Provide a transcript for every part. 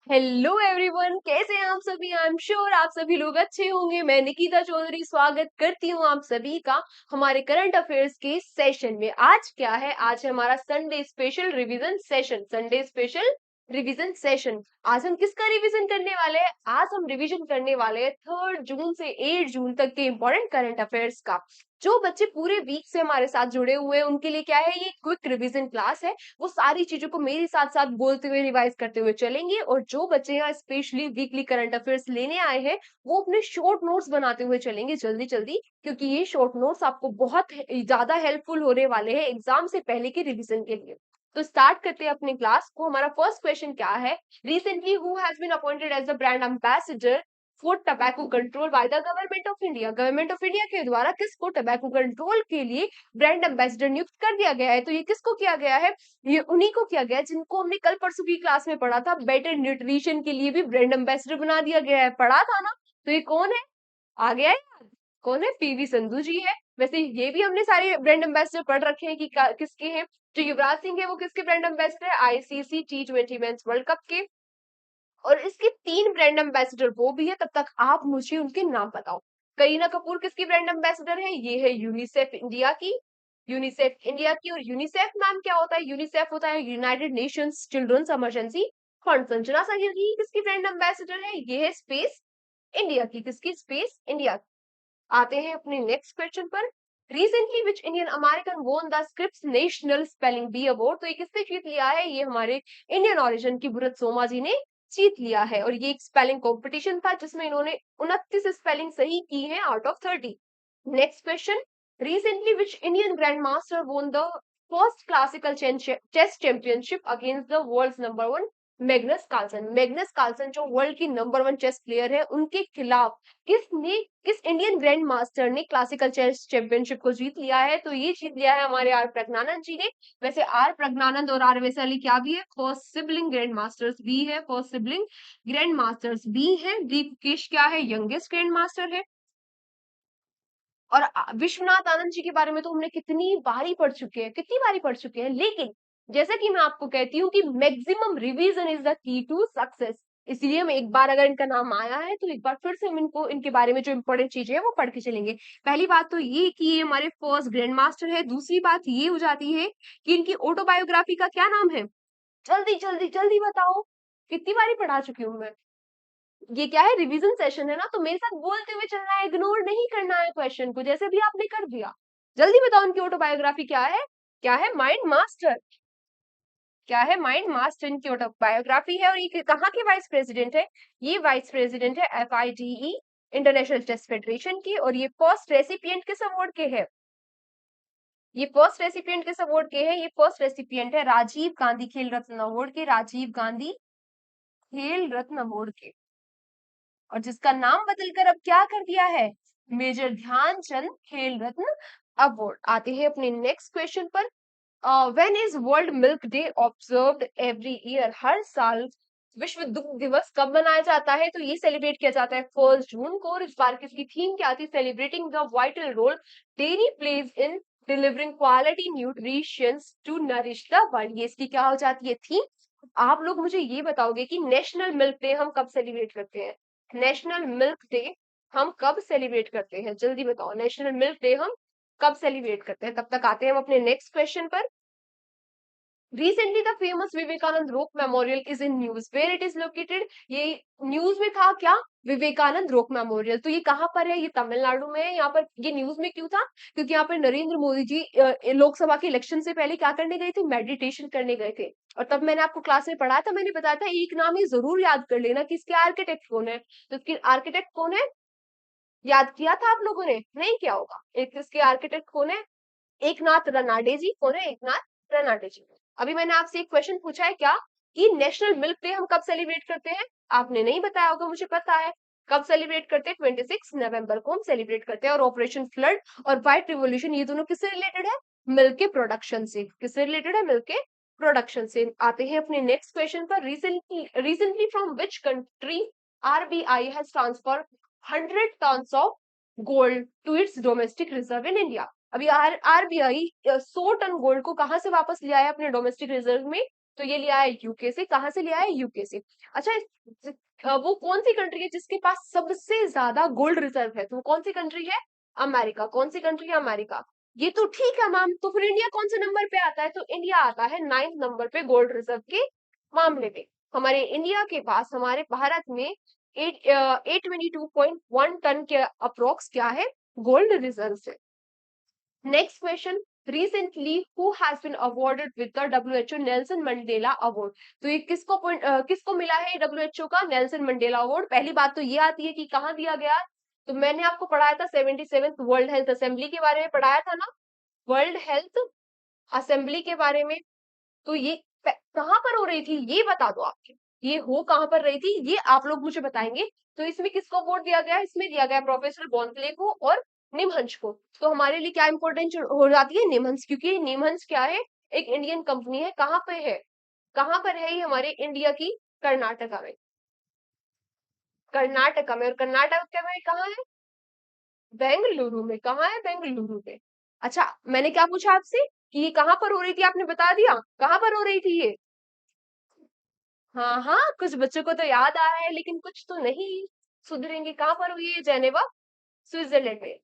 Hello everyone, कैसे हैं आप सभी। आई एम श्योर आप सभी लोग अच्छे होंगे। मैं निकिता चौधरी स्वागत करती हूँ आप सभी का हमारे करंट अफेयर्स के सेशन में। आज क्या है, आज है हमारा Sunday special revision session. Sunday special revision session. आज हम किसका रिवीजन करने वाले हैं? आज हम रिवीजन करने वाले हैं 3 जून से 8 जून तक के इंपॉर्टेंट करंट अफेयर्स का। जो बच्चे पूरे वीक से हमारे साथ जुड़े हुए हैं उनके लिए क्या है, ये क्विक रिवीजन क्लास है। वो सारी चीजों को मेरे साथ साथ बोलते हुए रिवाइज करते हुए चलेंगे। और जो बच्चे यहाँ स्पेशली वीकली करंट अफेयर्स लेने आए हैं वो अपने शॉर्ट नोट्स बनाते हुए चलेंगे जल्दी जल्दी, क्योंकि ये शॉर्ट नोट्स आपको बहुत ज्यादा हेल्पफुल होने वाले हैं एग्जाम से पहले के रिवीजन के लिए। तो स्टार्ट करते हैं अपनी क्लास को। हमारा फर्स्ट क्वेश्चन क्या है, recently who has been appointed as the brand ambassador for tobacco control by the government of India. Government of India के द्वारा किसको टबैको कंट्रोल के लिए ब्रांड एम्बेसडर नियुक्त कर दिया गया है? तो ये किसको किया गया है? ये उन्हीं को किया गया है जिनको हमने कल परसों की क्लास में पढ़ा था। बेटर न्यूट्रिशन के लिए भी ब्रांड एम्बेसडर बना दिया गया है, पढ़ा था ना। तो ये कौन है, आ गया है याद? कौन है? पीवी संधू जी है। वैसे ये भी हमने सारे ब्रांड एम्बेसडर पढ़ रखे हैं कि किसके हैं। जो युवराज सिंह है वो किसके ब्रांड एम्बेसडर है? ICC T20 men's world cup के। और इसके 3 ब्रांड एम्बेसडर वो भी है। तब तक आप मुझे उनके नाम बताओ। करीना कपूर किसकी ब्रांड एम्बेसडर है? ये है यूनिसेफ इंडिया की। यूनिसेफ इंडिया की। और यूनिसेफ मैम क्या होता है? यूनिसेफ होता है United Nations children's emergency fund. Sanjana Sahni किसकी ब्रांड एम्बेसडर है? ये है स्पेस इंडिया की। किसकी? Space India. आते हैं अपने नेक्स्ट क्वेश्चन पर। Recently which Indian American won the Scripps national spelling bee award. तो ये किसने जीत लिया है? ये हमारे इंडियन ओरिजिन की भरत सोमा जी ने जीत लिया है। और ये एक स्पेलिंग कंपटीशन था जिसमें इन्होंने 29 स्पेलिंग सही की है out of 30। Next question, recently which Indian grand master won the first classical chess championship against the world's number 1 Magnus Carlsen. Magnus Carlsen जो वर्ल्ड की नंबर 1 चेस प्लेयर है उनके खिलाफ किस इंडियन ग्रैंड मास्टर ने क्लासिकल चेस चैंपियनशिप को जीत लिया है? तो ये जीत लिया है हमारे आर प्रज्ञानंद जी ने। वैसे आर प्रज्ञानंद और आर वैशाली क्या भी है? फर्स्ट सिबलिंग ग्रैंड मास्टर्स भी है। फर्स्ट सिबलिंग ग्रैंड मास्टर्स भी है। दीपकेश क्या है? यंगेस्ट ग्रैंड मास्टर है। और विश्वनाथ आनंद जी के बारे में तो हमने कितनी बारी पढ़ चुके हैं, कितनी बारी पढ़ चुके हैं। लेकिन जैसा कि मैं आपको कहती हूँ कि maximum revision is the key to success. इसलिए हम एक बार अगर इनका नाम आया है तो एक बार फिर से हम इनको इनके बारे में जो इंपॉर्टेंट चीजें हैं वो पढ़ के चलेंगे। पहली बात तो ये कि ये हमारे फर्स्ट ग्रैंड मास्टर है। दूसरी बात ये हो जाती है कि इनकी ऑटोबायोग्राफी का क्या नाम है? जल्दी जल्दी जल्दी बताओ। कितनी बारी पढ़ा चुकी हूँ मैं। ये क्या है, रिवीजन सेशन है ना, तो मेरे साथ बोलते हुए चलना है, इग्नोर नहीं करना है क्वेश्चन को, जैसे भी आपने कर दिया। जल्दी बताओ उनकी ऑटोबायोग्राफी क्या है? क्या है? Mind master. क्या है? माइंड मास्टर इनकी ऑटोबायोग्राफी है। और ये कहाँ के वाइस प्रेसिडेंट है? ये वाइस प्रेसिडेंट है FIDE इंटरनेशनल चेस फेडरेशन की। और ये फर्स्ट रेसिपिएंट किस अवार्ड के है? ये फर्स्ट रेसिपिएंट किस अवार्ड के है? ये फर्स्ट रेसिपिएंट है राजीव गांधी खेल रत्न अवार्ड के। राजीव गांधी खेल रत्न अवार्ड के। और जिसका नाम बदलकर अब क्या कर दिया है? मेजर ध्यानचंद खेल रत्न अवार्ड। आते हैं अपने नेक्स्ट क्वेश्चन पर। When is world milk day observed every year? हर साल विश्व दुग्ध दिवस कब मनाया जाता है? तो ये सेलिब्रेट किया जाता है 1 जून को। और इस बार की इसकी थीम क्या थी? Celebrating the vital role dairy plays in delivering quality nutrition to nourish the world. ये इसकी क्या हो जाती है थीम? आप लोग मुझे ये बताओगे कि नेशनल मिल्क डे हम कब सेलिब्रेट करते हैं? नेशनल मिल्क डे हम कब सेलिब्रेट करते हैं? जल्दी बताओ, नेशनल मिल्क डे हम कब सेलिब्रेट करते हैं? तब तक आते हैं हम अपने नेक्स्ट क्वेश्चन पर। Recently, the famous Vivekanand Rock Memorial is in news. Where it is located? ये न्यूज में था क्या? विवेकानंद रोक मेमोरियल। तो ये कहाँ पर है? ये तमिलनाडु में है। यहाँ पर ये न्यूज में क्यों था? क्योंकि यहाँ पर नरेंद्र मोदी जी लोकसभा के इलेक्शन से पहले क्या करने गए थे? मेडिटेशन करने गए थे। और तब मैंने आपको क्लास में पढ़ाया था, मैंने बताया था एक नाम ये जरूर याद कर लेना कि इसके आर्किटेक्ट कौन है। तो इसके आर्किटेक्ट कौन है? याद किया था आप लोगों ने? नहीं किया होगा। एक इसके आर्किटेक्ट कौन है? एकनाथ रनाडे जी। कौन है? एकनाथ रनाडे जी। अभी मैंने आपसे एक क्वेश्चन पूछा है क्या, कि नेशनल मिल्क डे हम कब सेलिब्रेट करते हैं? आपने नहीं बताया होगा, मुझे पता है। कब सेलिब्रेट करते हैं? 26 नवंबर को हम सेलिब्रेट करते हैं। और ऑपरेशन फ्लड और व्हाइट रिवॉल्यूशन ये दोनों किससे रिलेटेड है? मिल्क के प्रोडक्शन से। किससे रिलेटेड है? मिल्क के प्रोडक्शन से। आते हैं अपने नेक्स्ट क्वेश्चन पर। Recently from which country RBI has transfer 100 tons of gold to its domestic reserve in India? अभी RBI 100 टन गोल्ड को कहां से वापस ले आया अपने डोमेस्टिक रिजर्व में? तो ये लिया है यूके से। कहाँ से लिया है? यूके से। अच्छा, वो कौन सी कंट्री है जिसके पास सबसे ज्यादा गोल्ड रिजर्व है? तो वो कौन सी कंट्री है? अमेरिका। कौन सी कंट्री है? अमेरिका। ये तो ठीक है मैम, तो फिर इंडिया कौन से नंबर पे आता है? तो इंडिया आता है 9th नंबर पे गोल्ड रिजर्व के मामले में। हमारे इंडिया के पास, हमारे भारत में 822.1 टन के अप्रोक्स क्या है? गोल्ड रिजर्व है। Next question, recently who has been awarded with the WHO Nelson Mandela award? तो ये किसको मिला है WHO का नेल्सन मंडेला अवार्ड? पहली बात तो ये आती है कि कहाँ दिया गया। तो मैंने आपको पढ़ाया था 77th वर्ल्ड हेल्थ असेंबली के बारे में पढ़ाया था ना, वर्ल्ड हेल्थ असेंबली के बारे में। तो ये कहाँ पर हो रही थी ये बता दो आपके, ये हो कहाँ पर रही थी ये आप लोग मुझे बताएंगे। तो इसमें किसको वोट दिया गया? इसमें दिया गया प्रोफेसर बॉन्सले को और निमहंस को। तो हमारे लिए क्या इंपॉर्टेंट हो जाती है? निमहंस, क्योंकि निमहंस क्या है? एक इंडियन कंपनी है। कहाँ पे है? कहाँ पर है ये? हमारे इंडिया की कर्नाटका में। कर्नाटका में। और कर्नाटका में कहाँ है? बेंगलुरु में। कहाँ है? बेंगलुरु में। अच्छा, मैंने क्या पूछा आपसे कि ये कहाँ पर हो रही थी? आपने बता दिया कहाँ पर हो रही थी ये। हाँ हाँ, कुछ बच्चों को तो याद आ रहा है लेकिन कुछ तो नहीं सुधरेंगे। कहाँ पर हुई है? जेनेवा, स्विट्जरलैंड में।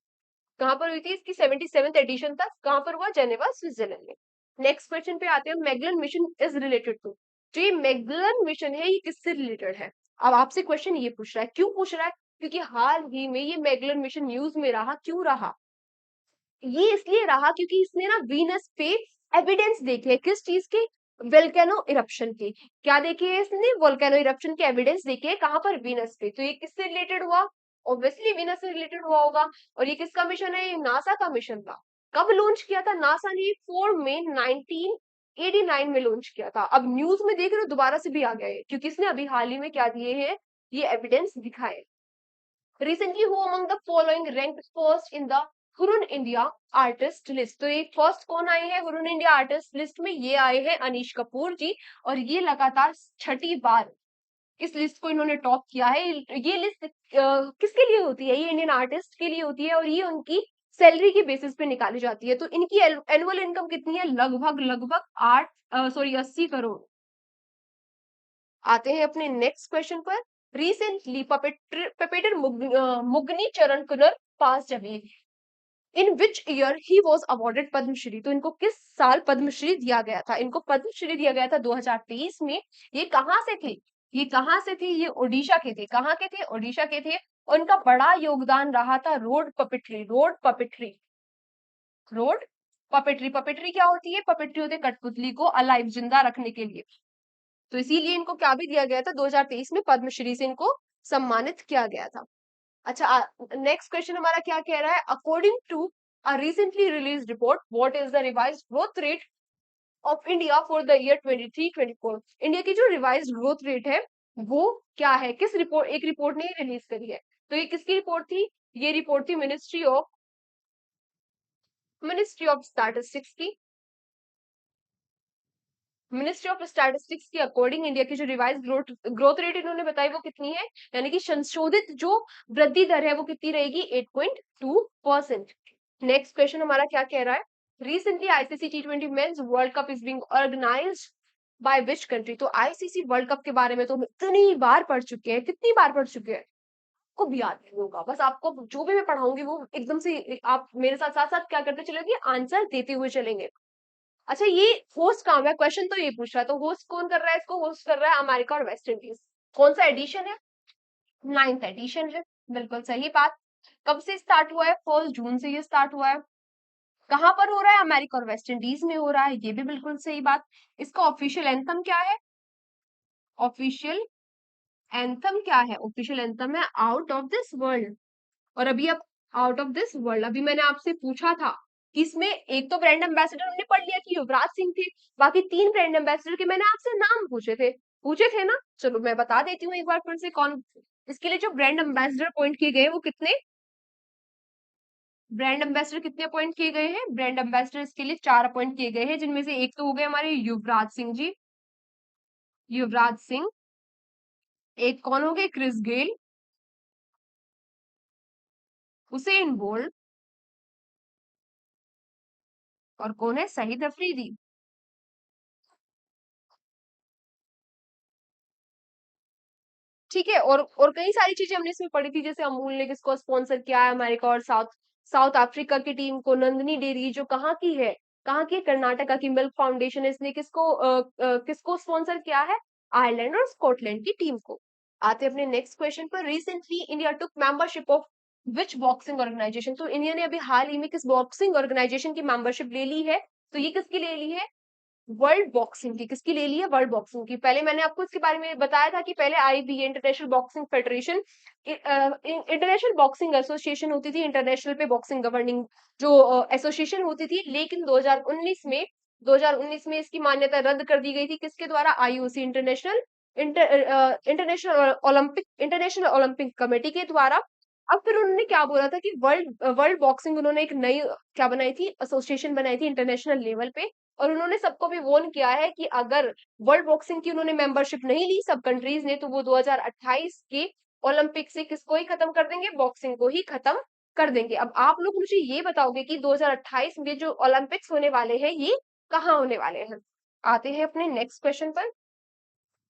कहाँ पर हुई थी? इसकी 77th एडिशन तक कहाँ पर हुआ? जेनेवा, स्विट्जरलैंड में। नेक्स्ट क्वेश्चन पे आते हैं। Magellan mission is related to. जो ये मैगलन मिशन है ये किससे रिलेटेड है? अब आपसे क्वेश्चन ये पूछ रहा है, क्यों पूछ रहा है? क्योंकि हाल ही में ये मैगलन मिशन न्यूज में रहा। क्यों रहा? ये इसलिए रहा क्योंकि इसने ना वीनस पे एविडेंस देखे। किस चीज के? वोल्केनो इरप्शन के। क्या देखे है इसने? वोल्केनो इरप्शन के एविडेंस देखे हैं। कहां पर? वीनस पे। तो ये किससे रिलेटेड हुआ? ऑब्वियसली वीनस से रिलेटेड हुआ होगा। और ये किसका मिशन है? ये नासा का मिशन था। कब लॉन्च किया था नासा ने? 4 मई 1989 में लॉन्च किया था। अब न्यूज में देख रहे हो दोबारा से भी आ गया है क्योंकि इसने अभी हाल ही में क्या दिए हैं? ये एविडेंस दिखाए। Recently, who among the following ranked first in the Hurun India artist list? तो ये फर्स्ट कौन आए हैं हुरुन इंडिया आर्टिस्ट लिस्ट में? ये आए हैं अनीश कपूर जी। और ये लगातार छठी बार इस लिस्ट को इन्होंने टॉप किया है। ये लिस्ट किसके लिए होती है? ये इंडियन आर्टिस्ट के लिए होती है और ये उनकी सैलरी की बेसिस पे निकाली जाती है। तो इनकी एनुअल इनकम कितनी है? लगभग लगभग 80 करोड़। आते हैं अपने नेक्स्ट क्वेश्चन पर। Recently puppeteer Maguni Charan Kuanr pass away. In which year he was awarded Padma Shri? तो इनको किस साल पद्मश्री दिया गया था? इनको पद्मश्री दिया गया था 2023 में। ये कहाँ से थे? ये कहाँ से थे? ये ओडिशा के थे। कहाँ के थे? ओडिशा के थे। और इनका बड़ा योगदान रहा था road puppetry. Road puppetry. Road puppetry. Puppetry क्या होती है? पपेट्री होती है कठपुतली को अलाइव, जिंदा रखने के लिए। तो इसीलिए इनको क्या भी दिया गया था? 2023 में पद्मश्री से इनको सम्मानित किया गया था। अच्छा, नेक्स्ट क्वेश्चन हमारा क्या कह रहा है? According to a recently release report, what is the revised growth rate of India for the year 23-24? India की जो रिवाइज्ड ग्रोथ रेट है वो क्या है? किस रिपोर्ट? एक रिपोर्ट ने रिलीज करी है। तो ये किसकी रिपोर्ट थी? ये रिपोर्ट थी मिनिस्ट्री ऑफ स्टैटिस्टिक्स की। मिनिस्ट्री ऑफ स्टैटिस्टिक्स के अकॉर्डिंग इंडिया की जो रिवाइज ग्रोथ रेट इन्होंने बताई वो कितनी है? यानी कि संशोधित जो वृद्धि दर है वो कितनी रहेगी? 8.2%। नेक्स्ट क्वेश्चन हमारा क्या कह रहा है? Recently ICC T20 men's world cup is being organised by which country? तो आईसीसी वर्ल्ड कप के बारे में तो हम इतनी बार पढ़ चुके हैं, कितनी बार पढ़ चुके हैं, आपको भी याद नहीं होगा। बस आपको जो भी मैं पढ़ाऊंगी वो एकदम से आप मेरे साथ साथ साथ क्या करते चलोगे? आंसर देते हुए चलेंगे। अच्छा, ये होस्ट कहाँ है? क्वेश्चन तो ये पूछ रहा है, तो होस्ट कौन कर रहा है? इसको होस्ट कर रहा है अमेरिका और वेस्ट इंडीज। कौन सा एडिशन है? 9th एडिशन है। बिल्कुल सही बात। कब से स्टार्ट हुआ है? 1 जून से ये स्टार्ट हुआ है। कहां पर हो रहा है? अमेरिका और वेस्ट इंडीज में हो रहा है। ये भी बिल्कुल सही बात। इसका ऑफिशियल एंथम क्या है? ऑफिशियल एंथम क्या है? ऑफिशियल एंथम है आउट ऑफ दिस वर्ल्ड। और अभी अब आउट ऑफ दिस वर्ल्ड, अभी मैंने आपसे पूछा था कि इसमें एक तो ब्रांड एम्बेसडर हमने पढ़ लिया कि युवराज सिंह थे, बाकी 3 ब्रांड एम्बेसडर के मैंने आपसे नाम पूछे थे ना। चलो मैं बता देती हूँ एक बार फिर से कौन। इसके लिए जो ब्रांड एम्बेसडर अपॉइंट किए गए वो कितने? ब्रांड एम्बेसडर कितने अपॉइंट किए गए हैं? ब्रांड एम्बेसडर इसके लिए 4 अपॉइंट किए गए हैं, जिनमें से एक तो हो गए हमारे युवराज सिंह जी। युवराज सिंह। एक कौन हो गए? क्रिस गेल, हुसैन बोल्ट, और कौन है? सहीद अफरीदी। ठीक है। और कई सारी चीजें हमने इसमें पढ़ी थी, जैसे अमूल ने किसको स्पॉन्सर किया है, अमेरिका और साउथ साउथ अफ्रीका की टीम को, नंदिनी डेयरी जो कहाँ की है, कहाँ की है? कर्नाटका की। मिल्क फाउंडेशन, इसने किसको स्पॉन्सर किया है? आयरलैंड और स्कॉटलैंड की टीम को। आते हैं अपने नेक्स्ट क्वेश्चन पर। Recently India took membership of which boxing organisation? तो इंडिया ने अभी हाल ही में किस बॉक्सिंग ऑर्गेनाइजेशन की मेंबरशिप ले ली है? तो ये किसकी ले ली है? वर्ल्ड बॉक्सिंग की। किसकी ले ली है? वर्ल्ड बॉक्सिंग की। पहले मैंने आपको इसके बारे में बताया था कि पहले IBA, international boxing federation, international boxing association होती थी, इंटरनेशनल पे बॉक्सिंग गवर्निंग जो एसोसिएशन होती थी, लेकिन 2019 में इसकी मान्यता रद्द कर दी गई थी। किसके द्वारा? आईओसी, इंटरनेशनल ओलंपिक कमेटी के द्वारा। अब फिर उन्होंने क्या बोला था कि वर्ल्ड वर्ल्ड बॉक्सिंग, उन्होंने एक नई क्या बनाई थी? एसोसिएशन बनाई थी इंटरनेशनल लेवल पे। और उन्होंने सबको भी वॉर्न किया है कि अगर वर्ल्ड बॉक्सिंग की उन्होंने मेंबरशिप नहीं ली सब कंट्रीज ने, तो वो 2028 के ओलंपिक से किसको ही खत्म कर देंगे? बॉक्सिंग को ही खत्म कर देंगे। अब आप लोग मुझे ये बताओगे कि 2028 में जो ओलंपिक्स होने वाले हैं ये कहाँ होने वाले हैं? आते हैं अपने नेक्स्ट क्वेश्चन पर।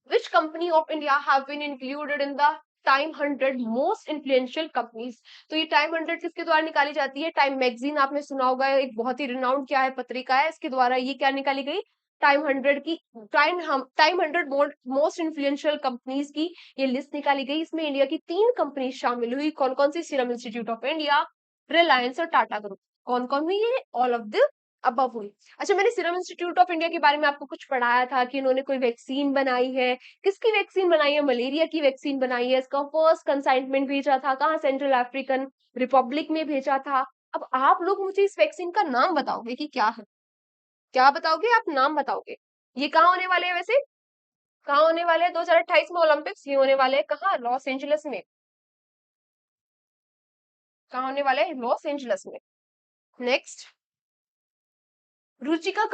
Which company of India have been included in the time 100 most influential companies? तो ये टाइम 100 किसके द्वारा निकाली जाती है? टाइम मैगजीन, आपने सुना होगा, एक बहुत ही रिनाउंड क्या है, पत्रिका है, इसके द्वारा ये क्या निकाली गई? टाइम 100 की, टाइम 100 मोस्ट इन्फ्लुएंशियल कंपनीज की ये लिस्ट निकाली गई। इसमें इंडिया की 3 कंपनी शामिल हुई। कौन कौन सी? सीरम इंस्टीट्यूट ऑफ इंडिया, रिलायंस और टाटा ग्रुप। कौन कौन हुई है? ऑल ऑफ द अबव हुई। अच्छा, मैंने सीरम इंस्टीट्यूट ऑफ इंडिया के बारे में आपको कुछ पढ़ाया था कि इन्होंने कोई वैक्सीन बनाई है। किसकी वैक्सीन बनाई है? मलेरिया की वैक्सीन बनाई है। इसका फर्स्ट कंसाइनमेंट भेजा था कहाँ? सेंट्रल अफ्रीकन रिपब्लिक में भेजा था। अब आप लोग मुझे इस वैक्सीन का नाम बताओगे कि क्या है? क्या बताओगे? आप नाम बताओगे। ये कहाँ होने वाले हैं वैसे? कहाँ होने वाले हैं 2028 में ओलंपिक्स? ये होने वाले हैं कहाँ? लॉस एंजलिस में। कहाँ होने वाले हैं? लॉस एंजलिस में। Next, Ruchira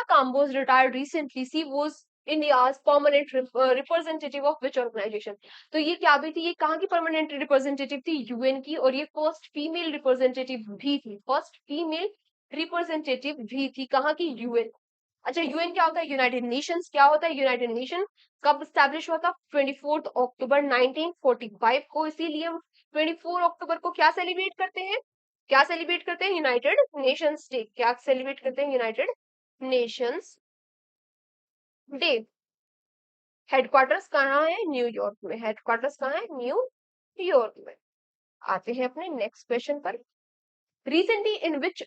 Kamboj retired recently. She was India's permanent representative of which organization? तो ये क्या भी थी? ये कहाँ की परमानेंट रिप्रेजेंटेटिव थी? यूएन की। और ये फर्स्ट फीमेल रिप्रेजेंटेटिव भी थी। फर्स्ट फीमेल रिप्रेजेंटेटिव भी थी कहाँ की? यूएन। अच्छा, यूएन क्या होता है? United Nations. क्या होता है यूनाइटेड नेशन? कब स्टैब्लिश हुआ था? 24 अक्टूबर 1945 को। इसीलिए हम 24 अक्टूबर को क्या सेलिब्रेट करते हैं? क्या सेलिब्रेट करते हैं? United Nations day. क्या सेलिब्रेट करते हैं? United Nations day. हेडक्वार्टर्स कहाँ है? न्यूयॉर्क में। हेडक्वार्टर्स कहाँ है? न्यूयॉर्क में। आते हैं अपने नेक्स्ट क्वेश्चन पर। Recently, in which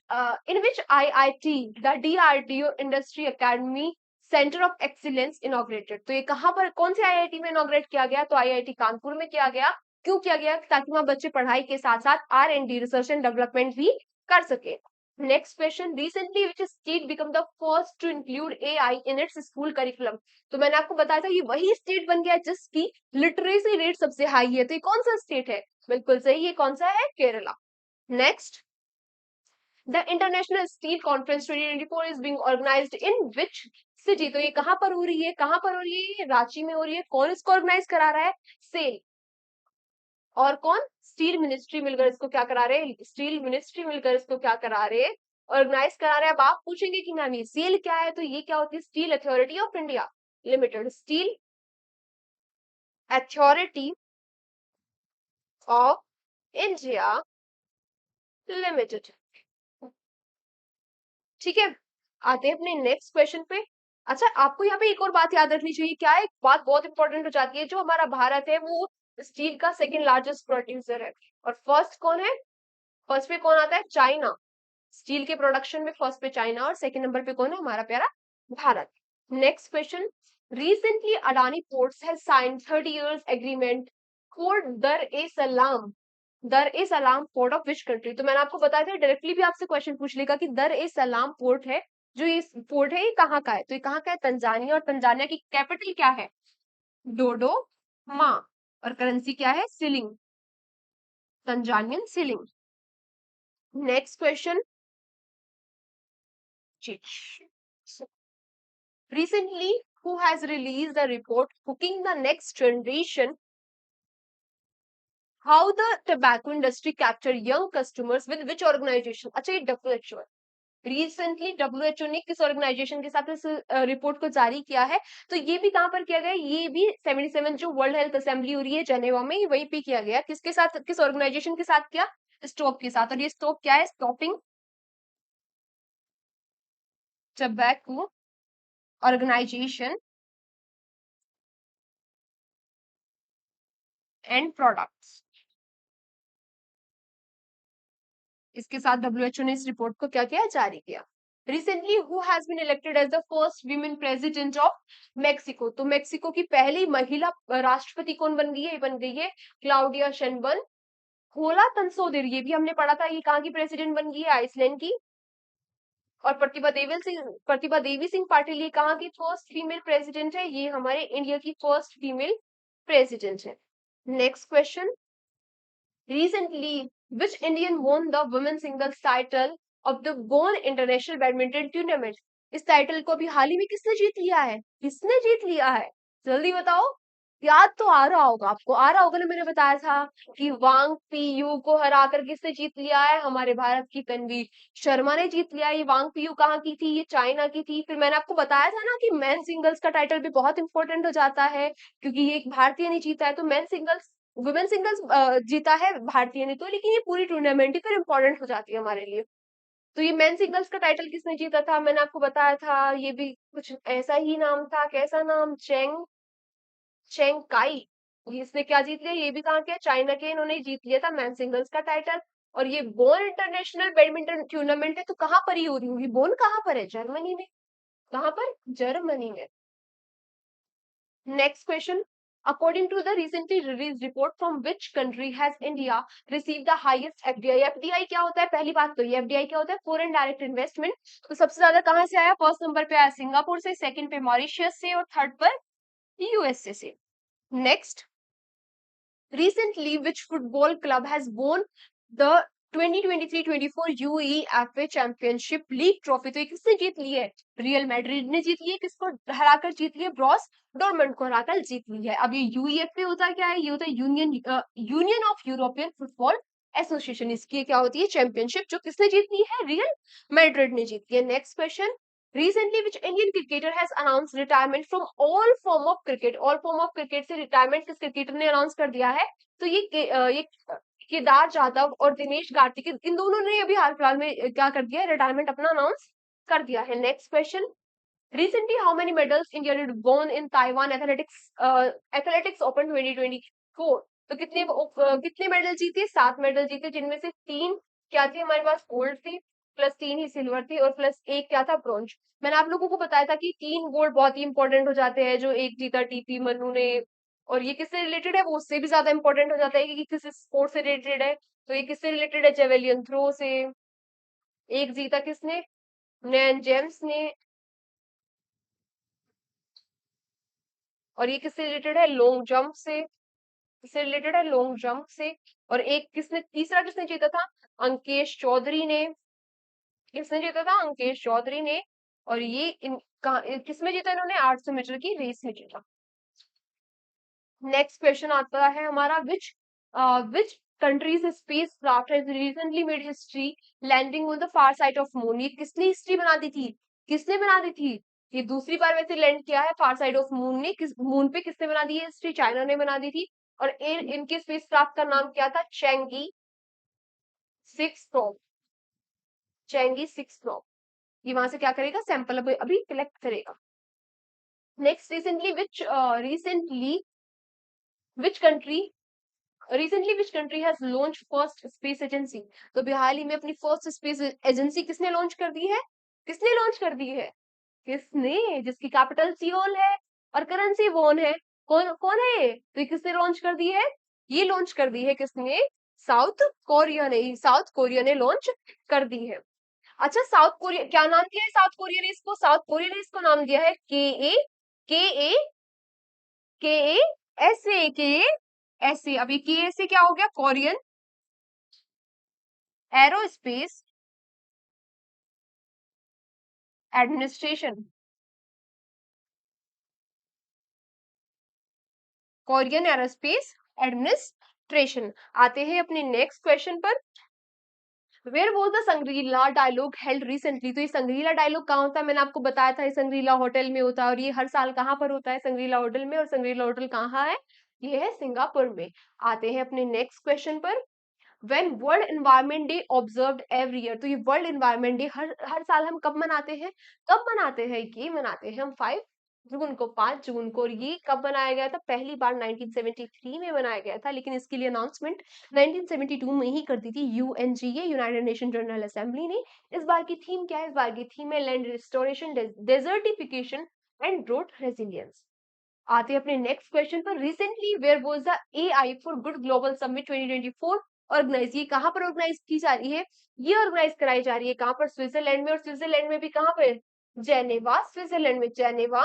IIT the DRDO Industry Academy Center of Excellence inaugurated? तो ये कहाँ पर, कौन से आईआईटी में इनॉग्रेट किया गया? तो आईआईटी कानपुर में किया गया। क्यों किया गया? ताकि वहां बच्चे पढ़ाई के साथ साथ R&D, रिसर्च एंड डेवलपमेंट भी कर सके। Next question. Recently which state become the first to include AI in its school curriculum? तो मैंने आपको बताया था ये वही स्टेट बन गया जिसकी लिटरेसी रेट सबसे हाई है। तो ये कौन सा स्टेट है? बिल्कुल सही, ये कौन सा है? Kerala. Next, the international steel conference 2024 is being organised in which city? तो ये कहाँ पर हो रही है? कहाँ पर हो रही है? ये रांची में हो रही है। कौन इसको ऑर्गेनाइज करा रहा है? सेल। और कौन? स्टील मिनिस्ट्री मिलकर इसको क्या करा रहे हैं? स्टील मिनिस्ट्री मिलकर इसको क्या करा रहे हैं? ऑर्गेनाइज करा रहे हैं। अब आप पूछेंगे कि मैम ये सेल क्या है? तो ये क्या होती है? Steel authority of India limited. Steel authority of India limited. ठीक है, आते हैं अपने नेक्स्ट क्वेश्चन पे। अच्छा, आपको यहाँ पे एक और बात याद रखनी चाहिए। क्या है? एक बात बहुत इंपॉर्टेंट हो जाती है। जो हमारा भारत है वो स्टील का सेकंड लार्जेस्ट प्रोड्यूसर है। और फर्स्ट कौन है? फर्स्ट पे कौन आता है? चाइना। स्टील के प्रोडक्शन में फर्स्ट पे चाइना और सेकंड नंबर पे कौन है? हमारा प्यारा Bharat. Next question. Recently Adani ports has signed 30 years agreement for Dar es Salaam. Dar es सलाम पोर्ट ऑफ विच कंट्री? तो मैंने आपको बताया था, डायरेक्टली भी आपसे क्वेश्चन पूछ लेगा कि दर ए सलाम पोर्ट है, जो ये पोर्ट है ये कहाँ का है? तो ये कहाँ का है? तंजानिया। और तंजानिया की कैपिटल क्या है? डोडो मा। और करेंसी क्या है? Ceiling, Tanzanian ceiling. Next question. Recently, who has released a report hooking the next generation how the tobacco industry capture young customers with which organization? अच्छा, ये WHO है। रिसेंटली डब्ल्यूएचओ ने किस ऑर्गेनाइजेशन के साथ इस रिपोर्ट को जारी किया है? तो ये भी कहाँ पर किया गया है? ये भी 77 जो वर्ल्ड हेल्थ असेंबली हो रही है जेनेवा में, वहीं पे किया गया। किसके साथ, किस ऑर्गेनाइजेशन के साथ किया? स्टॉप के साथ। और ये स्टॉप क्या है? Stopping tobacco organisation and products, इसके साथ डब्ल्यूएचओ ने इस रिपोर्ट को क्या किया? जारी किया। Recently who has been elected as the first women president of Mexico? तो मेक्सिको की पहली महिला राष्ट्रपति कौन बन गई है? ये बन गई है क्लाउडिया शेनबर्न होला तंसोदिर। ये भी हमने पढ़ा था, ये कहाँ की प्रेसिडेंट बन गई है? आइसलैंड की। और प्रतिभा देवी सिंह पाटिल ये कहाँ की फर्स्ट फीमेल प्रेसिडेंट है? ये हमारे इंडिया की फर्स्ट फीमेल प्रेसिडेंट है। Next question, recently which Indian won the women singles title of the Bonn International Badminton Tournament? इस टाइटल को अभी हाल ही में किसने जीत लिया है? किसने जीत लिया है? जल्दी बताओ। याद तो आ रहा होगा आपको, आ रहा होगा ना, मैंने बताया था कि वांग पीयू को हराकर किसने जीत लिया है? हमारे भारत की तन्वी शर्मा ने जीत लिया। ये वांग पीयू कहाँ की थी? ये चाइना की थी। फिर मैंने आपको बताया था ना कि मेन सिंगल्स का टाइटल भी बहुत इंपॉर्टेंट हो जाता है, क्योंकि ये एक भारतीय ने जीता है। तो मेन सिंगल्स, वुमेन सिंगल्स जीता है भारतीय ने तो, लेकिन ये पूरी टूर्नामेंट ही फिर इंपॉर्टेंट हो जाती है हमारे लिए। तो ये मेन सिंगल्स का टाइटल किसने जीता था? मैंने आपको बताया था, ये भी कुछ ऐसा ही नाम था। कैसा नाम? चेंग चेंग काई। इसने क्या जीत लिया? ये भी कहाँ के? चाइना के। इन्होंने जीत लिया था मेन सिंगल्स का टाइटल। और ये बोन इंटरनेशनल बैडमिंटन टूर्नामेंट है, तो कहाँ पर ही हो रही होगी? बोन कहाँ पर है? जर्मनी में। कहाँ पर? जर्मनी में। Next question. According to the recently released report, from which country has India received the highest FDI? FDI क्या होता है? पहली बात तो ये FDI क्या होता है? Foreign direct investment. तो सबसे ज्यादा कहाँ से आया? फर्स्ट नंबर पे आया सिंगापुर से, सेकंड पे मॉरिशियस से, और थर्ड पर यूएसए से। Next, recently which football club has won the 2023-24 UEFA championship league trophy? तो ये किसने जीत ली है? रियल मैड्रिड ने जीत ली है। किसको हराकर जीत ली है? ब्रॉस डॉर्टमुंड को हराकर जीत ली है। अब ये यूईएफए होता क्या है? ये होता है union of European football association. इसकी क्या होती है? चैंपियनशिप। जो किसने जीत ली है? रियल मैड्रिड ने जीत ली है। Next question, recently which Indian cricketer has announced retirement from all form of cricket? all form of cricket से रिटायरमेंट किस क्रिकेटर ने अनाउंस कर दिया है? तो ये केदार जाधव और दिनेश कार्तिक, इन दोनों ने अभी हाल फिलहाल में क्या कर दिया है? रिटायरमेंट अपना अनाउंस कर दिया है। Next question, recently how many medals India did won in Taiwan athletics open 2024? तो कितने मेडल जीते? 7 मेडल जीते, जिनमें से 3 क्या थी हमारे पास? गोल्ड थी, प्लस 3 ही सिल्वर थी, और प्लस 1 क्या था? ब्रॉन्ज। मैंने आप लोगों को बताया था कि 3 गोल्ड बहुत ही इंपॉर्टेंट हो जाते हैं। जो एक जीता टीपी मन्नू ने, और ये किससे रिलेटेड है? वो उससे भी ज्यादा इंपॉर्टेंट हो जाता है कि किस स्पोर्ट से रिलेटेड है। तो ये किससे रिलेटेड है? जेवेलियन थ्रो से। एक जीता किसने? नैन जेम्स ने। और ये किससे रिलेटेड है? लॉन्ग जंप से। किससे रिलेटेड है? लॉन्ग जंप से। और एक किसने, तीसरा किसने जीता था? अंकेश चौधरी ने। किसने जीता था? अंकेश चौधरी ने। और ये किसमें जीता इन्होंने? 800 मीटर की रेस में जीता। नेक्स्ट क्वेश्चन आता है हमारा, which countries space craft has recently made history landing on the far side of moon? ये किसने हिस्ट्री बना दी थी? किसने बना दी थी? ये दूसरी बार वैसे लैंड किया है फार साइड ऑफ मून ने। मून पे किसने बना दी है हिस्ट्री? चाइना ने बना दी थी। और इनके स्पेस क्राफ्ट का नाम क्या था? Changi 6 probe. Changi 6 probe. ये वहां से क्या करेगा? सैंपल अभी कलेक्ट करेगा। Next, which country recently which country has launch first space agency? तो अभी हाल ही में अपनी फर्स्ट स्पेस एजेंसी किसने लॉन्च कर दी है? किसने लॉन्च कर दी है? किसने? जिसकी कैपिटल सियोल है और करेंसी वोन है। कौन कौन है ये? तो ये किसने लॉन्च कर दी है? ये लॉन्च कर दी है किसने? साउथ कोरिया ने। साउथ कोरिया ने लॉन्च कर दी है। अच्छा, साउथ कोरिया क्या नाम दिया है? साउथ कोरिया ने इसको, साउथ कोरिया ने इसको नाम दिया है के ए के ए ऐसे। अभी के से क्या हो गया? Korean aerospace administration. Korean aerospace administration. आते हैं अपने नेक्स्ट क्वेश्चन पर। Where was the Shangri-La dialogue held recently? तो ये संग्रीला डायलॉग कहाँ होता है? मैंने आपको बताया था, ये संग्रीला होटल में होता है, और ये हर साल कहाँ पर होता है? संग्रीला होटल में। और संग्रीला होटल कहाँ है? ये है सिंगापुर में। आते हैं अपने नेक्स्ट क्वेश्चन पर। When world environment day observed every year? तो ये वर्ल्ड एनवायरनमेंट डे हर हर साल हम कब मनाते हैं? कब मनाते हैं? ये मनाते हैं हम 5 जून को, 5 जून को। और ये कब बनाया गया था? पहली बार 1973 में बनाया गया था, लेकिन इसके लिए अनाउंसमेंट 1972 में ही कर दी थी UNGA, United nation general assembly ने। इस बार की थीम क्या है? इस बार की थीम है land restoration, desertification and drought resilience. आते हैं अपने नेक्स्ट क्वेश्चन पर। Recently where was the AI for good global summit 2024 organise? ये कहाँ पर ऑर्गेनाइज की जा रही है? ये ऑर्गेनाइज कराई जा रही है कहाँ पर? स्विट्जरलैंड में। और स्विट्जरलैंड में भी कहाँ पे? जेनेवा, स्विट्जरलैंड में। जेनेवा,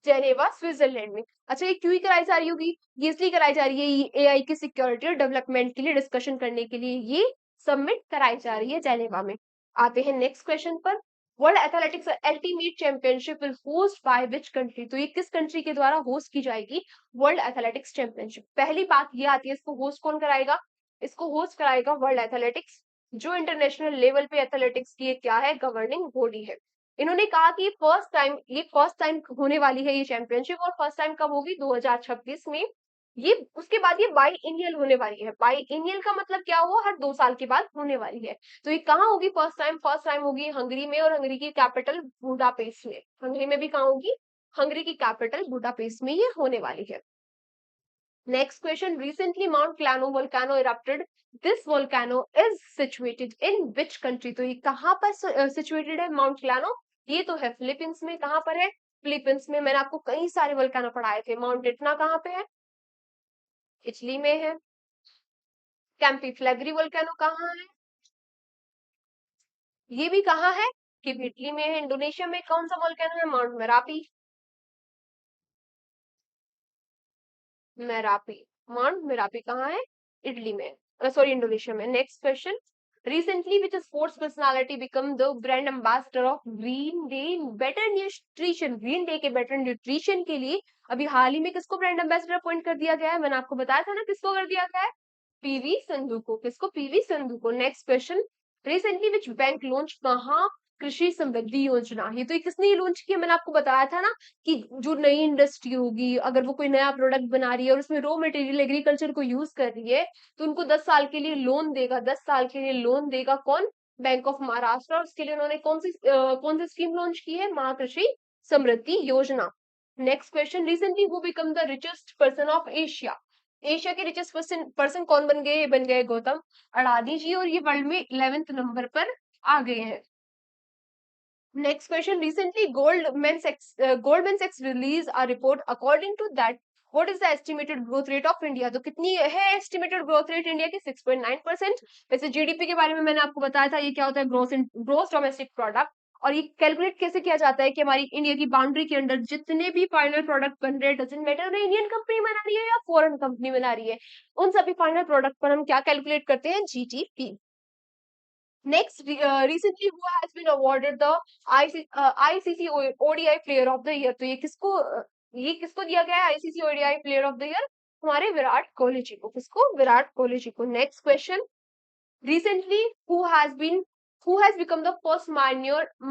जेनेवा स्विट्जरलैंड में। अच्छा, ये क्यों ही कराई जा रही होगी? ये इसलिए कराई जा रही है, ये एआई की सिक्योरिटी और डेवलपमेंट के लिए डिस्कशन करने के लिए ये सबमिट कराई जा रही है जेनेवा में। आते हैं नेक्स्ट क्वेश्चन पर। World athletics ultimate championship will host by which country? तो ये किस कंट्री के द्वारा होस्ट की जाएगी वर्ल्ड एथलेटिक्स चैंपियनशिप? पहली बात ये आती है, इसको होस्ट कौन कराएगा? इसको होस्ट कराएगा वर्ल्ड एथलेटिक्स, जो इंटरनेशनल लेवल पे एथलेटिक्स की क्या है? गवर्निंग बॉडी है। इन्होंने कहा कि फर्स्ट टाइम होने वाली है ये चैंपियनशिप। और फर्स्ट टाइम कब होगी? 2026 में। ये उसके बाद ये बाई एनियल होने वाली है। बाई एनियल का मतलब क्या हुआ? हर 2 साल के बाद होने वाली है। तो ये कहाँ होगी फर्स्ट टाइम? फर्स्ट टाइम होगी हंगरी में, और हंगरी की कैपिटल बुडापेस्ट में। हंगरी में भी कहाँ होगी? हंगरी की कैपिटल बुडापेस्ट में ये होने वाली है। Next question. Recently, Mount Clano volcano erupted. This volcano is situated in which country? तो ये कहाँ पर situated है माउंट क्लानो? ये तो है फिलीपींस में। कहाँ पर है? फिलीपींस में। मैंने आपको कई सारे वोल्केनो पढ़ाए थे। माउंट इटना कहाँ पे है? इटली में है। कैंपी फ्लैगरी वोल्केनो कहाँ है? ये भी कहाँ है? कि इटली में है। इंडोनेशिया में कौन सा वोल्केनो है? Mount Merapi. Merapi, mount Merapi कहाँ है? इटली में, सॉरी इंडोनेशिया में। Next question. Recently which sports personality become the brand ambassador of green day better nutrition? Green day के बेटर न्यूट्रिशन के लिए अभी हाल ही में किसको ब्रांड एम्बेसडर अपॉइंट कर दिया गया है? मैंने आपको बताया था ना, किसको कर दिया गया है? पीवी संधू को। किसको? पीवी संधू को। Next question. Recently which bank launch महा कृषि समृद्धि योजना? ये तो ये किसने लॉन्च किया? मैंने आपको बताया था ना कि जो नई इंडस्ट्री होगी, अगर वो कोई नया प्रोडक्ट बना रही है और उसमें रॉ मटेरियल एग्रीकल्चर को यूज कर रही है, तो उनको 10 साल के लिए लोन देगा। 10 साल के लिए लोन देगा कौन? Bank of Maharashtra. और उसके लिए उन्होंने कौन सी स्कीम लॉन्च की है? महाकृषि समृद्धि योजना। Next question. Recently who become the richest person of Asia? Asia के रिचेस्ट पर्सन कौन बन गए? ये बन गए गौतम अडानी जी, और ये वर्ल्ड में 11th नंबर पर आ गए हैं। Next question. Recently, Goldman Sachs released a report. According to that, what is the estimated growth rate of India? तो कितनी है estimated growth rate इंडिया की? 6.9%। वैसे जीडीपी के बारे में मैंने आपको बताया था, ये क्या होता है? Gross domestic product. और ये कैलकुलेट कैसे किया जाता है? कि हमारी इंडिया की बाउंड्री के अंदर जितने भी फाइनल प्रोडक्ट बन रहे हैं, डजेंट मैटर उन्हें इंडियन कंपनी बना रही है या फॉरेन कंपनी बना रही है, उन सभी फाइनल प्रोडक्ट पर हम क्या कैलकुलेट करते हैं? GTP. Next, recently who has been awarded the ICC ODI Player of the Year? तो ये किसको दिया गया है ICC ODI Player of the Year? हमारे विराट कोहली जी को। किसको? विराट कोहली जी को। Next question. Recently, who has become the first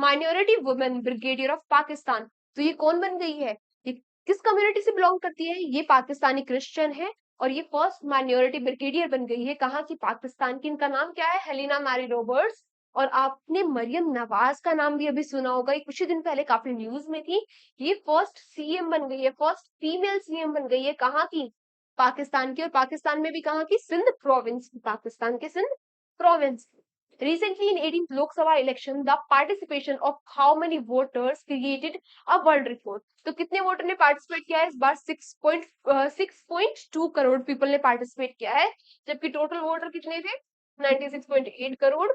minority woman brigadier of Pakistan? तो ये कौन बन गई है? ये किस कम्युनिटी से बिलोंग करती है? ये पाकिस्तानी क्रिश्चियन है, और ये फर्स्ट माइनॉरिटी ब्रिगेडियर बन गई है। कहाँ की? पाकिस्तान की। इनका नाम क्या है? Helena Mary Roberts. और आपने मरियम नवाज का नाम भी अभी सुना होगा, ये कुछ ही दिन पहले काफी न्यूज में थी। ये फर्स्ट सीएम बन गई है, फर्स्ट फीमेल सीएम बन गई है। कहाँ की? पाकिस्तान की। और पाकिस्तान में भी कहाँ की? सिंध प्रोविंस, पाकिस्तान के Sindh province. Recently, in 18th Lok Sabha election, the participation of how many voters created a world record? तो कितने वोटर ने पार्टिसिपेट किया है इस बार? 6.2 करोड़ पीपल ने पार्टिसिपेट किया है, जबकि टोटल वोटर कितने थे? 96.8 करोड़।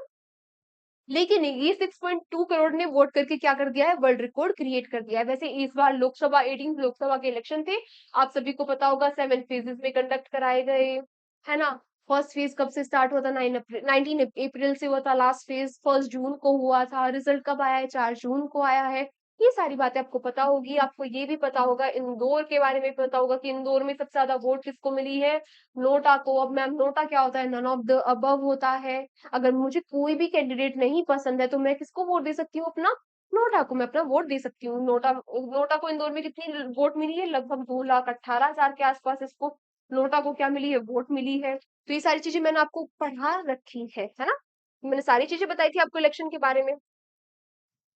लेकिन ये 6.2 करोड़ ने वोट करके क्या कर दिया है? वर्ल्ड रिकॉर्ड क्रिएट कर दिया है। वैसे इस बार लोकसभा 18 लोकसभा के इलेक्शन थे, आप सभी को पता होगा 7 फेजेस में कंडक्ट कराए गए, है ना? फर्स्ट फेज कब से स्टार्ट हुआ था? 19 अप्रैल से हुआ था। लास्ट फेज 1 जून को हुआ था। रिजल्ट कब आया है? 4 जून को आया है। ये सारी बातें आपको पता होगी। आपको ये भी पता होगा, इंदौर के बारे में पता होगा कि इंदौर में सबसे ज्यादा वोट किसको मिली है, नोटा को। अब मैम नोटा क्या होता है, नन ऑफ द अबव होता है। अगर मुझे कोई भी कैंडिडेट नहीं पसंद है तो मैं किसको वोट दे सकती हूँ, अपना नोटा को मैं अपना वोट दे सकती हूँ। नोटा नोटा को इंदौर में कितनी वोट मिली है, लगभग 2,18,000 के आसपास इसको नोटा को क्या मिली है, वोट मिली है। तो ये सारी चीजें मैंने आपको पढ़ा रखी है ना। मैंने सारी चीजें बताई थी आपको इलेक्शन के बारे में।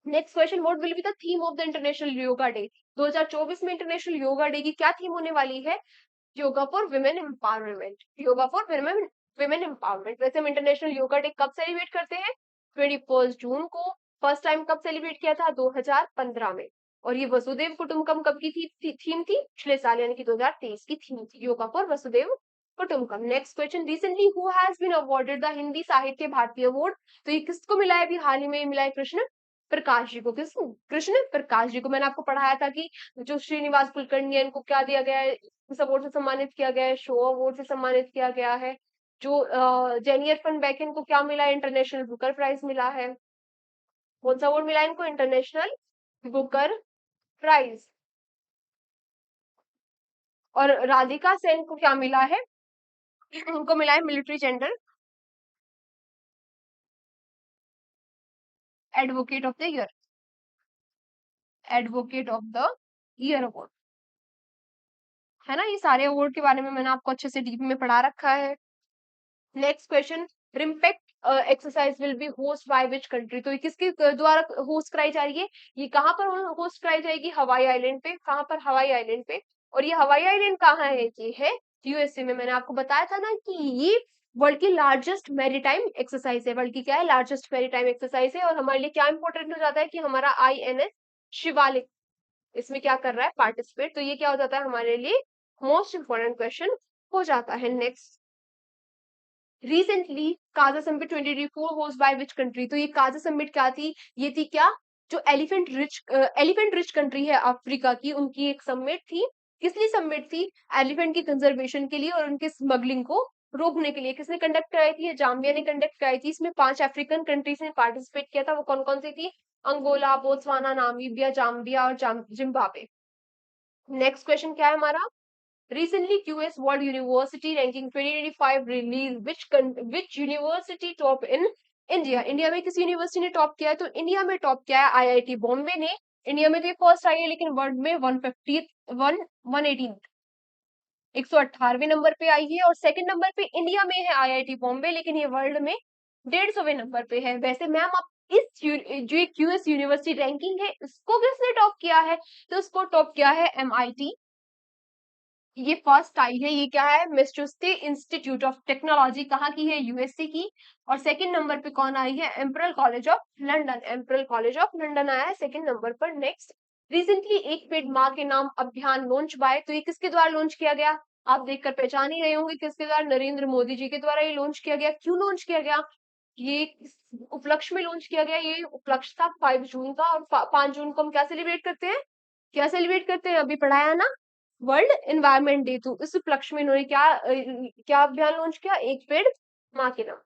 Next question, what will be the theme of the international yoga day. 2024 में इंटरनेशनल योगा डे की क्या थीम होने वाली है, yoga for women empowerment. Yoga for women women empowerment. वैसे हम इंटरनेशनल योगा डे कब सेलिब्रेट करते हैं, 21 जून को। फर्स्ट टाइम कब सेलिब्रेट किया था, 2015 में। और ये वसुदेव कुटुंबकम कब की थीम थी, पिछले साल यानी कि 2023 की थीम थी, yoga for Vasudhaiva Kutumbakam. Next question, recently who has been awarded the Hindi Sahitya Bharati award. तो ये किसको मिला है, अभी हाल ही में मिला है, कृष्ण प्रकाश जी को। किसको, कृष्ण प्रकाश जी को। मैंने आपको पढ़ाया था कि जो श्रीनिवास कुलकर्णी है इनको क्या दिया गया है, इस अवार्ड से सम्मानित किया गया है, शो अवार्ड से सम्मानित किया गया है। जो जेनियर फन बैकेन को क्या मिला है, इंटरनेशनल बुकर प्राइज मिला है। कौन सा अवार्ड मिला है इनको, इंटरनेशनल बुकर प्राइज। और राधिका सेन को क्या मिला है, उनको मिला है military gender advocate of the year, advocate of the year award, है ना। ये सारे अवार्ड के बारे में मैंने आपको अच्छे से डीप में पढ़ा रखा है। Next question, RIMPAC exercise will be host by which country. तो ये किसके द्वारा होस्ट कराई जा रही है, ये कहाँ पर होस्ट कराई जाएगी, हवाई आइलैंड पे। कहाँ पर, हवाई आइलैंड पे। और ये हवाई आइलैंड कहाँ है, ये है यूएसए में। मैंने आपको बताया था ना कि ये वर्ल्ड की लार्जेस्ट मैरीटाइम एक्सरसाइज है। वर्ल्ड की क्या है, लार्जेस्ट मैरीटाइम एक्सरसाइज है। और हमारे लिए क्या इंपॉर्टेंट हो जाता है कि हमारा INS शिवालिक इसमें क्या कर रहा है, पार्टिसिपेट। तो ये क्या हो जाता है हमारे लिए मोस्ट इंपॉर्टेंट क्वेश्चन हो जाता है। Next, recently Kaza summit 2024 host by which country. तो ये काजा समिट क्या थी, ये थी क्या, जो एलिफेंट रिच कंट्री है अफ्रीका की, उनकी एक समिट थी। किस लिए समिट थी, एलिफेंट की कंजर्वेशन के लिए और उनके स्मगलिंग को रोकने के लिए। किसने कंडक्ट कराई थी, ये जाम्बिया ने कंडक्ट कराई थी। इसमें 5 अफ्रीकन कंट्रीज ने पार्टिसिपेट किया था। वो कौन कौन सी थी, अंगोला, बोत्सवाना, नामीबिया, जाम्बिया और जिम्बाब्वे। नेक्स्ट क्वेश्चन क्या है हमारा, recently QS World University Ranking 2025 release, which university top in India। India में किस यूनिवर्सिटी ने टॉप किया है, तो इंडिया में टॉप किया है IIT बॉम्बे ने। इंडिया में तो ये फर्स्ट आई है, लेकिन वर्ल्ड में 118 118वें नंबर पे आई है। और सेकंड नंबर पे इंडिया में है IIT बॉम्बे, लेकिन ये वर्ल्ड में 150वें नंबर पे है। वैसे मैम आप जो QS यूनिवर्सिटी रैंकिंग है इसको किसने टॉप किया है, तो इसको टॉप किया है MIT। ये फर्स्ट आई है, ये क्या है, मैसाचुसेट्स इंस्टीट्यूट ऑफ टेक्नोलॉजी, कहाँ की है, यूएसए की। और सेकंड नंबर पे कौन आई है, Imperial college of London, Imperial college of London आया है सेकंड नंबर पर। नेक्स्ट, रिसेंटली एक पेड़ माँ के नाम अभियान लॉन्च बाय। तो ये किसके द्वारा लॉन्च किया गया, आप देखकर पहचान ही रहे होंगे किसके द्वारा, नरेंद्र मोदी जी के द्वारा ये लॉन्च किया गया। क्यों लॉन्च किया गया, ये किस उपलक्ष्य में लॉन्च किया गया, ये उपलक्ष्य था 5 जून का। और 5 जून को हम क्या सेलिब्रेट करते हैं, क्या सेलिब्रेट करते हैं, अभी पढ़ाया ना, वर्ल्ड एनवायरमेंट डे। तो इस उपलक्ष्य में इन्होंने क्या अभियान लॉन्च किया, एक पेड़ माँ के नाम।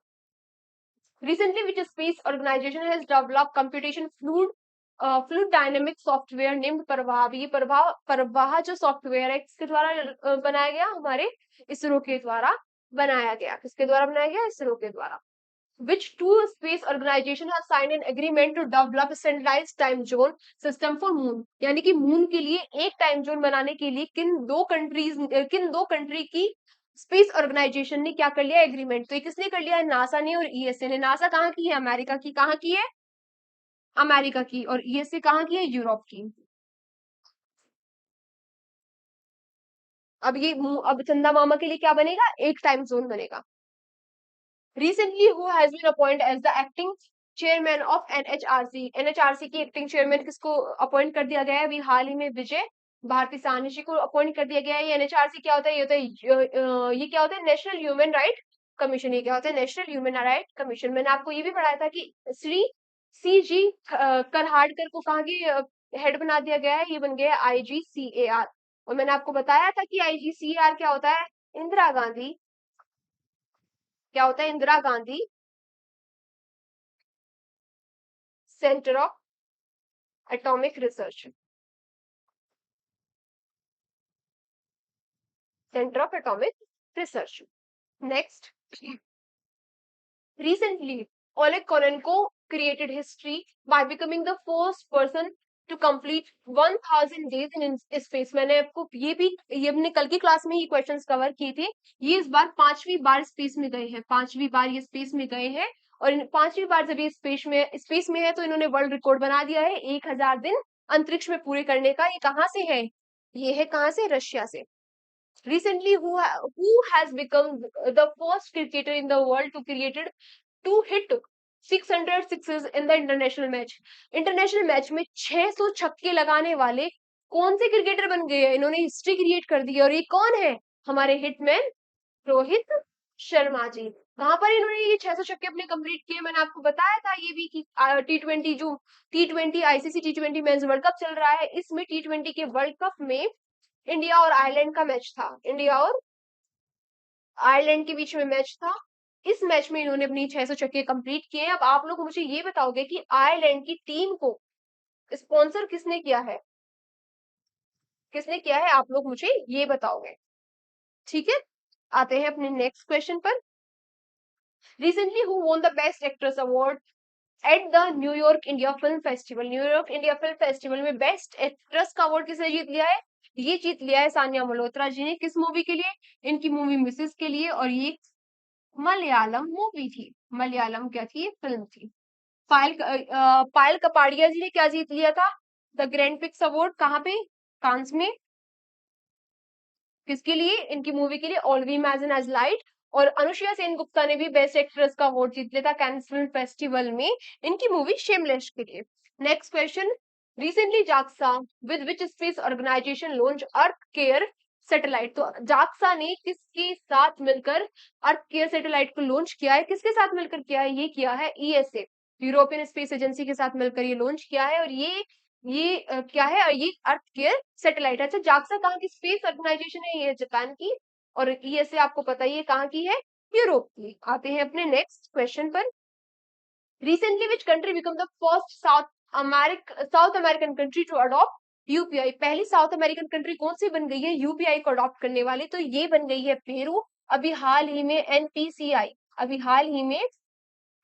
Recently which space organisation has developed computation fluid dynamic software named Pravah. ये प्रवाह जो सॉफ्टवेयर है किसके द्वारा बनाया गया, हमारे इसरो के द्वारा बनाया गया। किसके द्वारा बनाया गया, इसरो के द्वारा। Which two space organization have signed an agreement to develop standardized time zone system for moon। यानी कि मून के लिए एक टाइम जोन बनाने के लिए किन दो कंट्री की स्पेस ऑर्गेनाइजेशन ने क्या कर लिया, एग्रीमेंट। तो ये किसने कर लिया है, नासा ने और ईएसए ने। नासा कहाँ की है, अमेरिका की। कहाँ की है, अमेरिका की। और ईएसए कहाँ की है, यूरोप की। अब चंदा मामा के लिए क्या बनेगा, एक टाइम जोन बनेगा। Recently, who has been appointed as the acting chairman of NHRC। NHRC की एक्टिंग चेयरमैन किसको अपॉइंट कर दिया गया है, अभी हाल ही में विजय भारती साहनी जी को अपॉइंट कर दिया गया है। ये NHRC क्या होता है, ये होता है ये क्या होता है, नेशनल ह्यूमन राइट कमीशन। ये क्या होता है, नेशनल ह्यूमन राइट कमीशन। मैंने आपको ये भी पढ़ाया था कि श्री CG करहाड़कर को कहाँ की हेड बना दिया गया है, ये बन गया है IGCAR। और मैंने आपको बताया था कि IGCAR क्या होता है, इंदिरा गांधी, क्या होता है, Indira Gandhi centre of atomic research, centre of atomic research. Next, recently Oleg Konenko created history by becoming the first person to complete 1000 days in space। मैंने आपको ये अपने कल की क्लास में ही क्वेश्चंस कवर किए थे। ये इस बार 5वीं बार स्पेस में गए हैं, 5वीं बार ये स्पेस में गए हैं। और 5वीं बार जब ये स्पेस में है तो इन्होंने वर्ल्ड रिकॉर्ड बना दिया है 1000 दिन अंतरिक्ष में पूरे करने का। ये कहाँ से है? ये है कहाँ से? रशिया से। Recently, who has become the first cricketer in the world to hit 600 sixes in the international match? International match में 600 छक्के लगाने वाले कौन से क्रिकेटर बन गए हैं? इन्होंने हिस्ट्री क्रिएट कर दी है। और ये कौन है? हमारे हिटमैन रोहित शर्मा जी। कहां पर इन्होंने ये 600 छक्के अपने कंप्लीट किए? मैंने आपको बताया था ये भी कि T20 जो T20 ICC T20 men's world cup चल रहा है, इसमें T20 के वर्ल्ड कप में इंडिया और आयरलैंड का मैच था। इंडिया और आयरलैंड के बीच में मैच था। इस मैच में इन्होंने अपनी 600 छक्के कंप्लीट किए। अब आप लोग मुझे ये बताओगे कि आयरलैंड की टीम को स्पॉन्सर किसने किया है? किसने किया है? आप लोग मुझे ये बताओगे। ठीक है, आते हैं अपने नेक्स्ट क्वेश्चन पर। Recently who won the best actress award at the New York India film festival? New York India film festival में बेस्ट एक्ट्रेस का अवार्ड किसने जीत लिया है? ये जीत लिया है सानिया मल्होत्रा जी ने। किस मूवी के लिए? इनकी मूवी मिसेस के लिए। और ये मलयालम मूवी थी। मलयालम क्या थी? ये फिल्म थी। पायल कपाड़िया जी ने क्या जीत लिया था? The grand pics award. कहाँ पे? कांस में। किसके लिए? इनकी मूवी के लिए all we imagine as light. और अनुष्का सेन गुप्ता ने भी बेस्ट एक्ट्रेस का अवार्ड जीत लिया था कैंस फिल्म फेस्टिवल में इनकी मूवी शेमलेस के लिए। Next question, recently JAXA with which space organisation launch Earth Care satellite? तो जाक्सा ने किसके साथ मिलकर अर्थ केयर सैटेलाइट को लॉन्च किया है? किसके साथ मिलकर किया है? ये किया है ईएसए, यूरोपियन स्पेस एजेंसी के साथ मिलकर ये लॉन्च किया है। और ये क्या है? ये अर्थ केयर सैटेलाइट। अच्छा, जाक्सा कहाँ की स्पेस ऑर्गेनाइजेशन है? ये जापान की। और ईएसए आपको पता ही है कहाँ की है? यूरोप की। आते हैं अपने नेक्स्ट क्वेश्चन पर। Recently which country become the first South American country to adopt UPI? पहली साउथ अमेरिकन कंट्री कौन सी बन गई है यूपीआई को अडॉप्ट करने वाली? तो ये बन गई है पेरू। अभी हाल ही में एनपीसीआई, अभी हाल ही में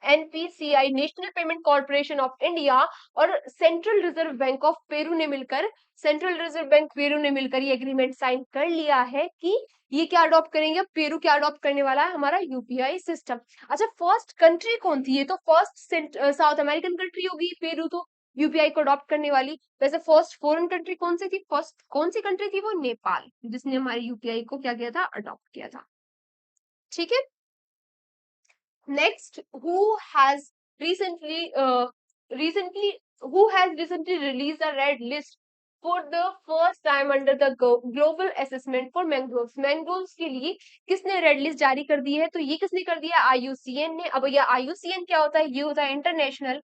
NPCI national payment corporation of India और central reserve bank of Peru ने मिलकर ये एग्रीमेंट साइन कर लिया है कि ये क्या अडॉप्ट करेंगे? पेरू क्या अडॉप्ट करने वाला है? हमारा यूपीआई सिस्टम। अच्छा, फर्स्ट कंट्री कौन थी? ये तो फर्स्ट साउथ अमेरिकन कंट्री होगी पेरू तो यूपीआई को अडॉप्ट करने वाली। वैसे फर्स्ट फॉरेन कंट्री कौन सी थी? फर्स्ट कौन सी कंट्री थी? वो नेपाल, जिसने हमारे यूपीआई को क्या किया था? अडॉप्ट किया था। ठीक है, next, who has recently released a red list for the first time under the global assessment for mangroves? Mangroves के लिए किसने रेड लिस्ट जारी कर दी है? तो ये किसने कर दिया? आईयूसीएन ने। अब ये आईयूसीएन क्या होता है? ये होता है international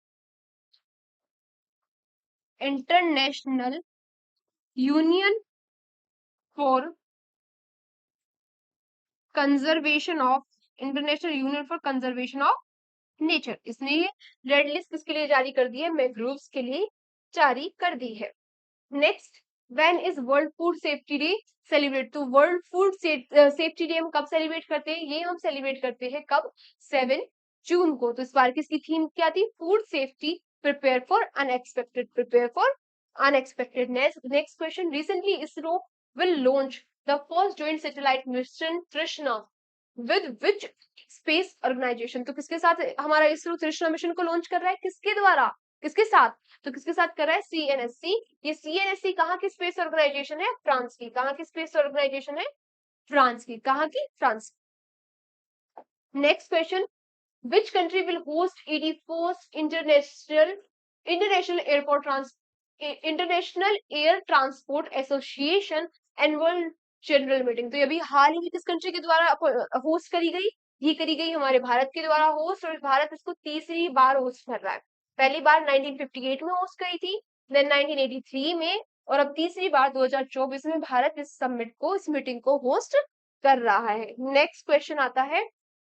union for conservation of nature. इसने ये रेड लिस्ट किसके लिए जारी कर दी है? मैंग्रोव्स के लिए जारी कर दी है। Next, when is world food safety day celebrate? तो वर्ल्ड फूड सेफ्टी डे हम कब सेलिब्रेट करते हैं? ये हम सेलिब्रेट करते हैं कब? 7 जून को। तो इस बार की इसकी थीम क्या थी? Food safety, prepare for unexpected. Next question, recently ISRO will launch the first joint satellite mission Krishna with which space organisation? तो किसके साथ हमारा इसरो कृष्णा मिशन को लॉन्च कर रहा है? किसके द्वारा? किसके साथ? तो किसके साथ कर रहा है? सीएनएससी। ये सीएनएससी कहाँ की स्पेस ऑर्गेनाइजेशन है? फ्रांस की। कहाँ की स्पेस ऑर्गेनाइजेशन है? फ्रांस की। कहाँ की? France. Next question, which country will host 81st international air transport association annual general meeting? तो ये अभी हाल ही में किस कंट्री के द्वारा होस्ट करी गई? ये करी गई हमारे भारत के द्वारा होस्ट। और भारत इसको तीसरी बार होस्ट कर रहा है। पहली बार 1958 में होस्ट करी थी, देन 1983 में, और अब तीसरी बार 2024 में भारत इस मीटिंग को होस्ट कर रहा है। नेक्स्ट क्वेश्चन आता है,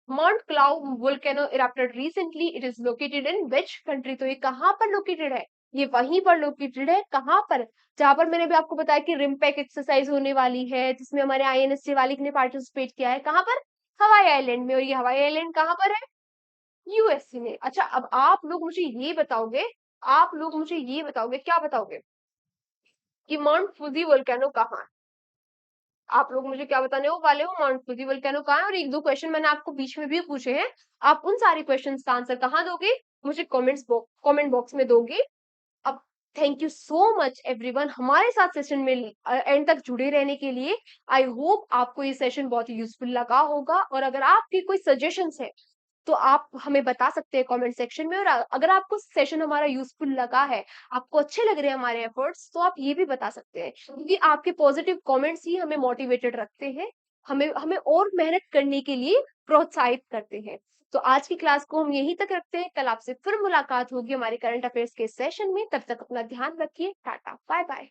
mount Clough volcano erupted recently, it is located in which country? तो ये कहां पर लोकेटेड है? ये वहीं पर लोकेटेड है, कहाँ पर? जहाँ पर मैंने अभी आपको बताया कि रिम्पैक एक्सरसाइज होने वाली है, जिसमें हमारे आईएनएससी वाले ने पार्टिसिपेट किया है। कहाँ पर? हवाई आइलैंड में। और ये हवाई आइलैंड कहाँ पर है? यूएसए में। अच्छा, अब आप लोग मुझे ये बताओगे, क्या बताओगे? कि माउंट फुजी वोल्केनो कहाँ है? आप लोग मुझे क्या बताने वाले हो? माउंट फुजी वोल्केनो कहाँ है? और एक दो क्वेश्चन मैंने आपको बीच में भी पूछे हैं। आप उन सारे क्वेश्चंस का आंसर कहाँ दोगे? मुझे कमेंट बॉक्स में दोगे। अब thank you so much everyone हमारे साथ सेशन में एंड तक जुड़े रहने के लिए। आई होप आपको ये सेशन बहुत ही यूजफुल लगा होगा, और अगर आपकी कोई सजेशंस है तो आप हमें बता सकते हैं कमेंट सेक्शन में। और अगर आपको सेशन हमारा यूजफुल लगा है, आपको अच्छे लग रहे हैं हमारे एफर्ट्स, तो आप ये भी बता सकते हैं, क्योंकि आपके पॉजिटिव कमेंट्स ही हमें मोटिवेटेड रखते हैं, हमें हमें और मेहनत करने के लिए प्रोत्साहित करते हैं। तो आज की क्लास को हम यहीं तक रखते हैं। कल आपसे फिर मुलाकात होगी हमारे करंट अफेयर्स के सेशन में। तब तक अपना ध्यान रखिए। Tata bye bye.